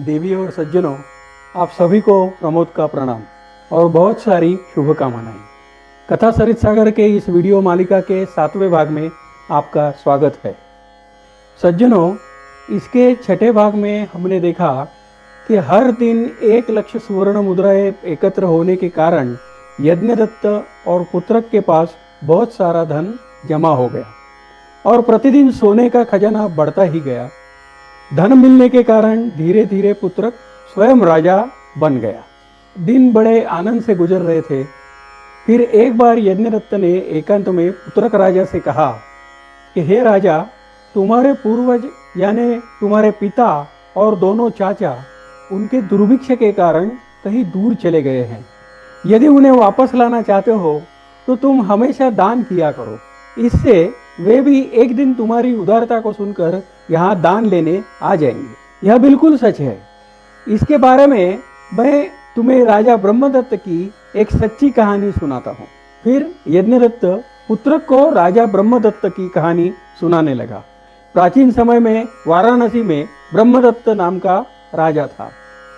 देवी और सज्जनों, आप सभी को प्रमोद का प्रणाम और बहुत सारी शुभकामनाएं। कथा सरित सागर के इस वीडियो मालिका के 7वें भाग में आपका स्वागत है। सज्जनों, इसके छठे भाग में हमने देखा कि हर दिन 1,00,000 सुवर्ण मुद्राएं एकत्र होने के कारण यज्ञदत्त और पुत्रक के पास बहुत सारा धन जमा हो गया और प्रतिदिन सोने का खजाना बढ़ता ही गया। धन मिलने के कारण धीरे धीरे पुत्रक स्वयं राजा बन गया। दिन बड़े आनंद से गुजर रहे थे। फिर एक बार यज्ञदत्त ने एकांत में पुत्रक राजा से कहा कि हे राजा, तुम्हारे पूर्वज यानी तुम्हारे पिता और दोनों चाचा उनके दुर्भिक्ष के कारण कहीं दूर चले गए हैं। यदि उन्हें वापस लाना चाहते हो तो तुम हमेशा दान किया करो। इससे वे भी एक दिन तुम्हारी उदारता को सुनकर यहाँ दान लेने आ जाएंगे। यह बिल्कुल सच है। इसके बारे में मैं तुम्हें राजा ब्रह्मदत्त की एक सच्ची कहानी सुनाता हूँ। फिर यज्ञदत्त पुत्रक को राजा ब्रह्मदत्त की कहानी सुनाने लगा। प्राचीन समय में वाराणसी में ब्रह्मदत्त नाम का राजा था।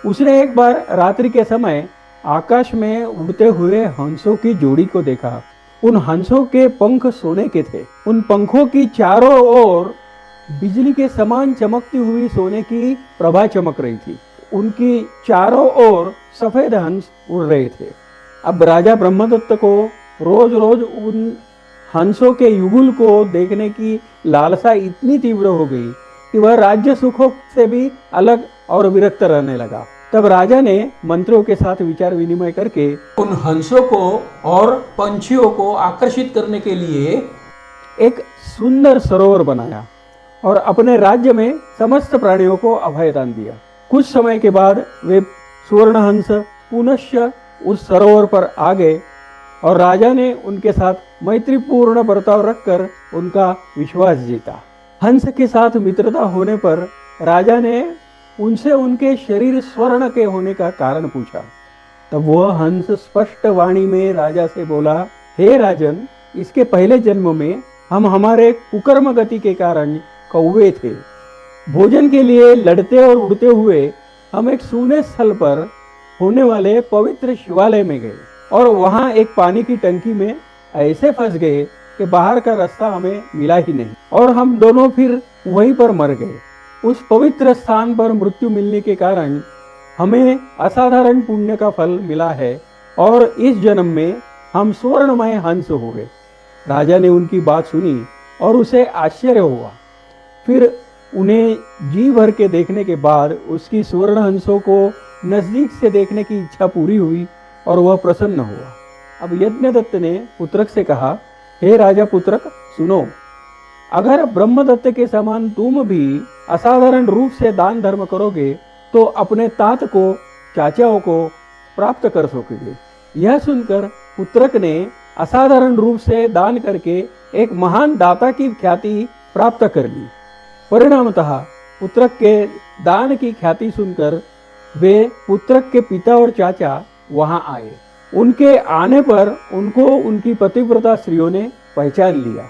उसने एक बार रात्रि के समय आकाश में उड़ते हुए हंसों की जोड़ी को देखा। उन हंसों के पंख सोने के थे। उन पंखों की चारों ओर बिजली के समान चमकती हुई सोने की प्रभा चमक रही थी। उनकी चारों ओर सफेद हंस उड़ रहे थे। अब राजा ब्रह्मदत्त को रोज रोज उन हंसों के युगुल को देखने की लालसा इतनी तीव्र हो गई कि वह राज्य सुखों से भी अलग और विरक्त रहने लगा। तब राजा ने मंत्रियों के साथ विचार विनिमय करके उन हंसों को और पंछियों को आकर्षित करने के लिए एक सुंदर सरोवर बनाया और अपने राज्य में समस्त प्राणियों को अभयदान दिया। कुछ समय के बाद वे सुवर्णहंस पुनश्च उस सरोवर पर आ गए और राजा ने उनके साथ मैत्रीपूर्ण बर्ताव रखकर उनका विश्वास जीता। हंस के साथ मित्रता होने पर राजा ने उनसे उनके शरीर स्वर्ण के होने का कारण पूछा। तब वह हंस स्पष्ट वाणी में राजा से बोला, हे राजन, इसके पहले जन्म में हम हमारे कुकर्म गति के कारण कौवे थे। भोजन के लिए लड़ते और उड़ते हुए हम एक सूने स्थल पर होने वाले पवित्र शिवालय में गए और वहां एक पानी की टंकी में ऐसे फंस गए कि बाहर का रास्ता हमें मिला ही नहीं और हम दोनों फिर वहीं पर मर गए। उस पवित्र स्थान पर मृत्यु मिलने के कारण हमें असाधारण पुण्य का फल मिला है और इस जन्म में हम स्वर्णमय हंस हो गए। राजा ने उनकी बात सुनी और उसे आश्चर्य हुआ। फिर उन्हें जी भर के देखने के बाद उसकी स्वर्ण हंसों को नजदीक से देखने की इच्छा पूरी हुई और वह प्रसन्न हुआ। अब यज्ञदत्त ने पुत्रक से कहा, हे राजा पुत्रक, सुनो, अगर ब्रह्मदत्त के समान तुम भी असाधारण रूप से दान धर्म करोगे तो अपने तात को, चाचाओं को प्राप्त कर सकोगे। यह सुनकर पुत्रक ने असाधारण रूप से दान करके एक महान दाता की ख्याति प्राप्त कर ली। परिणामतः पुत्रक के दान की ख्याति सुनकर वे पुत्रक के पिता और चाचा वहां आए। उनके आने पर उनको उनकी पतिव्रता स्त्रियों ने पहचान लिया।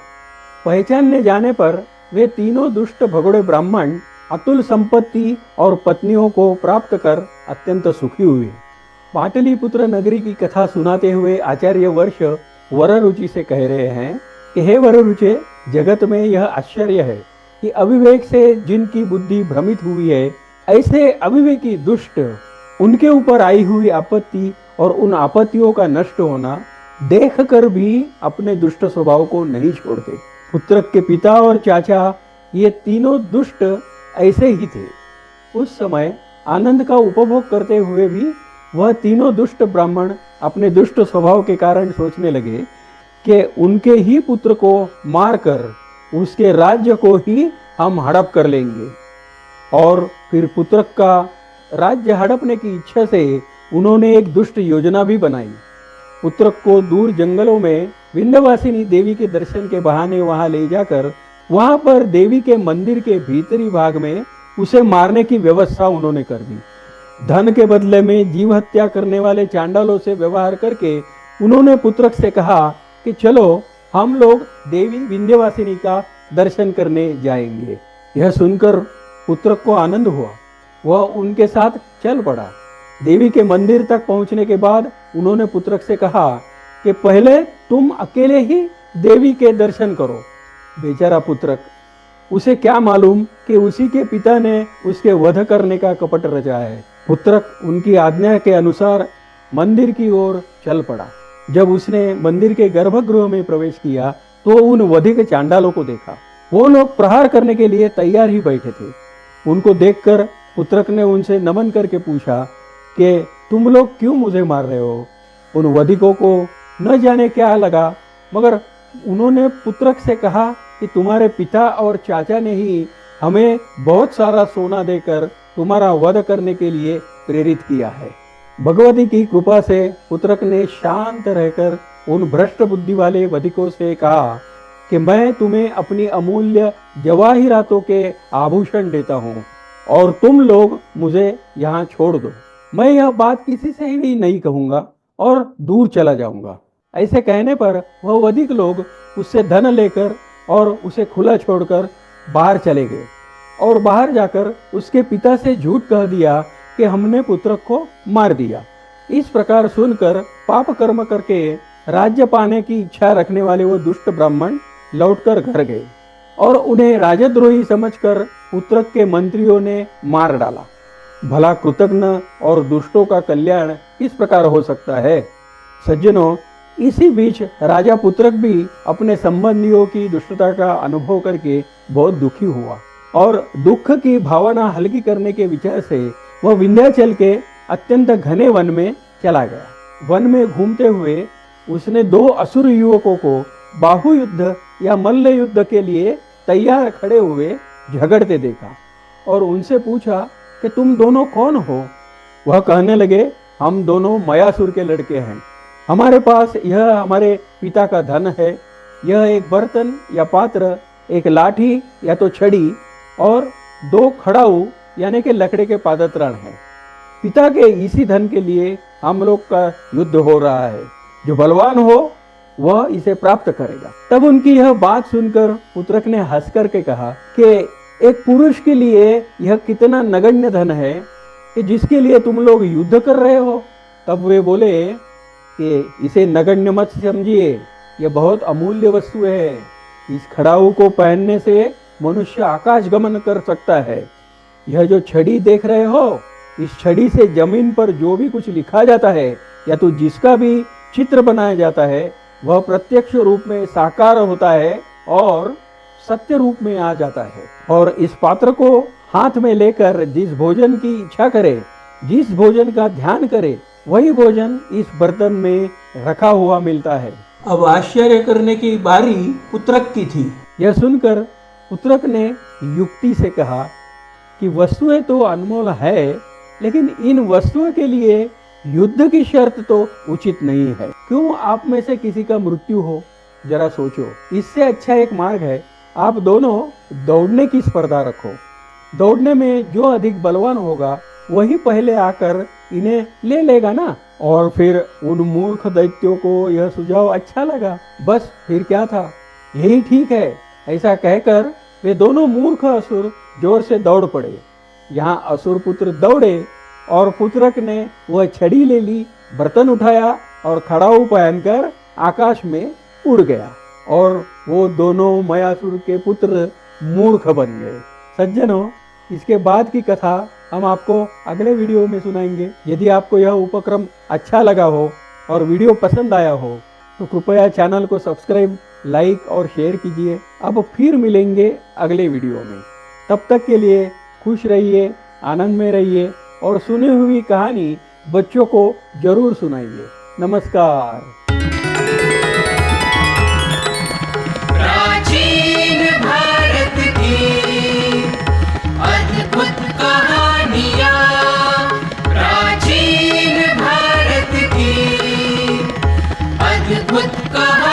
पहचानने जाने पर वे तीनों दुष्ट भगोड़े ब्राह्मण अतुल संपत्ति और पत्नियों को प्राप्त कर अत्यंत सुखी हुए। पाटलिपुत्र नगरी की कथा सुनाते हुए आचार्य वर्ष वररुचि से कह रहे हैं कि हे वररुचे, जगत में यह आश्चर्य है कि अविवेक से जिनकी बुद्धि भ्रमित हुई है, ऐसे अविवेकी दुष्ट उनके ऊपर आई हुई आपत्ति और उन आपत्तियों का नष्ट होना देखकर भी अपने दुष्ट स्वभाव को नहीं छोड़ते। पुत्रक के पिता और चाचा ये तीनों दुष्ट ऐसे ही थे। उस समय आनंद का उपभोग करते हुए भी वह तीनों दुष्ट ब्राह्मण अपने दुष्ट स्वभाव के कारण सोचने लगे कि उनके ही पुत्र को मारकर उसके राज्य को ही हम हड़प कर लेंगे। और फिर पुत्रक का राज्य हड़पने की इच्छा से उन्होंने एक दुष्ट योजना भी बनाई। पुत्रक को दूर जंगलों में विंध्यवासिनी देवी के दर्शन के बहाने वहां ले जाकर वहां पर देवी के मंदिर के भीतरी भाग में उसे मारने की व्यवस्था उन्होंने कर दी। धन के बदले में जीव हत्या करने वाले चांडालों से व्यवहार करके उन्होंने पुत्रक से कहा कि चलो हम लोग देवी विंध्यवासिनी का दर्शन करने जाएंगे। यह सुनकर पुत्रक को आनंद हुआ वह उनके साथ चल पड़ा। देवी के मंदिर तक पहुंचने के बाद उन्होंने पुत्रक से कहा कि पहले तुम अकेले ही देवी के दर्शन करो। बेचारा पुत्रक, उसे क्या मालूम कि उसी के पिता ने उसके वध करने का कपट रचा है। पुत्रक उनकी आज्ञा के अनुसार मंदिर की ओर चल पड़ा। जब उसने मंदिर के गर्भगृह में प्रवेश किया तो उन वधिक चांडालों को देखा। वो लोग प्रहार करने के लिए तैयार ही बैठे थे। उनको देखकर पुत्रक ने उनसे नमन करके पूछा कि तुम लोग क्यों मुझे मार रहे हो। उन वधिकों को न जाने क्या लगा, मगर उन्होंने पुत्रक से कहा कि तुम्हारे पिता और चाचा ने ही हमें बहुत सारा सोना देकर तुम्हारा वध करने के लिए प्रेरित किया है। भगवती की कृपा से पुत्रक ने शांत रहकर उन भ्रष्ट बुद्धि वाले वधिकों से कहा कि मैं तुम्हें अपनी अमूल्य जवाहिरातों के आभूषण देता हूँ और तुम लोग मुझे यहाँ छोड़ दो। मैं यह बात किसी से भी नहीं कहूँगा और दूर चला जाऊँगा। ऐसे कहने पर वह वधिक लोग उससे धन लेकर और उसे खुला छोड़कर बाहर चले गए और बाहर जाकर उसके पिता से झूठ कह दिया कि हमने पुत्रक को मार दिया। इस प्रकार सुनकर पाप कर्म करके राज्य पाने की इच्छा रखने वाले वो दुष्ट ब्राह्मण लौटकर घर गए और उन्हें राजद्रोही समझकर पुत्रक के मंत्रियों ने मार डाला। भला कृतघ्न और दुष्टों का कल्याण किस प्रकार हो सकता है। सज्जनों, इसी बीच राजा पुत्रक भी अपने संबंधियों की दुष्टता का अनुभव करके बहुत दुखी हुआ और दुख की भावना हल्की करने के विचार से वह विंध्याचल के अत्यंत घने वन में चला गया। वन में घूमते हुए उसने 2 असुर युवकों को बाहु युद्ध या मल्ल युद्ध के लिए तैयार खड़े हुए झगड़ते देखा और उनसे पूछा कि तुम दोनों कौन हो। वह कहने लगे, हम दोनों मयासुर के लड़के हैं। हमारे पास यह हमारे पिता का धन है। यह एक बर्तन या पात्र, एक लाठी या तो छड़ी और 2 खड़ाऊ यानी कि लकड़े के पादत्राण है। पिता के इसी धन के लिए हम लोग का युद्ध हो रहा है। जो बलवान हो वह इसे प्राप्त करेगा। तब उनकी यह बात सुनकर पुत्रक ने हंस करके कहा कि एक पुरुष के लिए यह कितना नगण्य धन है कि जिसके लिए तुम लोग युद्ध कर रहे हो। तब वे बोले कि इसे नगण्य मत समझिए, यह बहुत अमूल्य वस्तु है। इस खड़ाऊ को पहनने से मनुष्य आकाश गमन कर सकता है। यह जो छड़ी देख रहे हो, इस छड़ी से जमीन पर जो भी कुछ लिखा जाता है या तो जिसका भी चित्र बनाया जाता है वह प्रत्यक्ष रूप में साकार होता है और सत्य रूप में आ जाता है। और इस पात्र को हाथ में लेकर जिस भोजन की इच्छा करे, जिस भोजन का ध्यान करे, वही भोजन इस बर्तन में रखा हुआ मिलता है। अब आश्चर्य करने की बारी पुत्रक की थी। यह सुनकर पुत्रक ने युक्ति से कहा कि वस्तुएं तो अनमोल है, लेकिन इन वस्तुओं के लिए युद्ध की शर्त तो उचित नहीं है। क्यों आप में से किसी का मृत्यु हो, जरा सोचो। इससे अच्छा एक मार्ग है, आप दोनों दौड़ने की स्पर्धा रखो। दौड़ने में जो अधिक बलवान होगा वही पहले आकर इन्हें ले लेगा ना। और फिर उन मूर्ख दैत्यों को यह सुझाव अच्छा लगा। बस फिर क्या था, यही ठीक है। ऐसा कहकर वे दोनों मूर्ख असुर जोर से दौड़ पड़े। यहाँ असुर पुत्र दौड़े और पुत्रक ने वह छड़ी ले ली, बर्तन उठाया और खड़ाऊ पहनकर आकाश में उड़ गया और वो दोनों मयासुर के पुत्र मूर्ख बन गए। सज्जनों, इसके बाद की कथा हम आपको अगले वीडियो में सुनाएंगे। यदि आपको यह उपक्रम अच्छा लगा हो और वीडियो पसंद आया हो तो कृपया चैनल को सब्सक्राइब, लाइक और शेयर कीजिए। अब फिर मिलेंगे अगले वीडियो में। तब तक के लिए खुश रहिए, आनंद में रहिए और सुनी हुई कहानी बच्चों को जरूर सुनाइए। नमस्कार। प्राचीन भारत की अद्भुत कहानियाँ, प्राचीन भारत की अद्भुत कहानियाँ।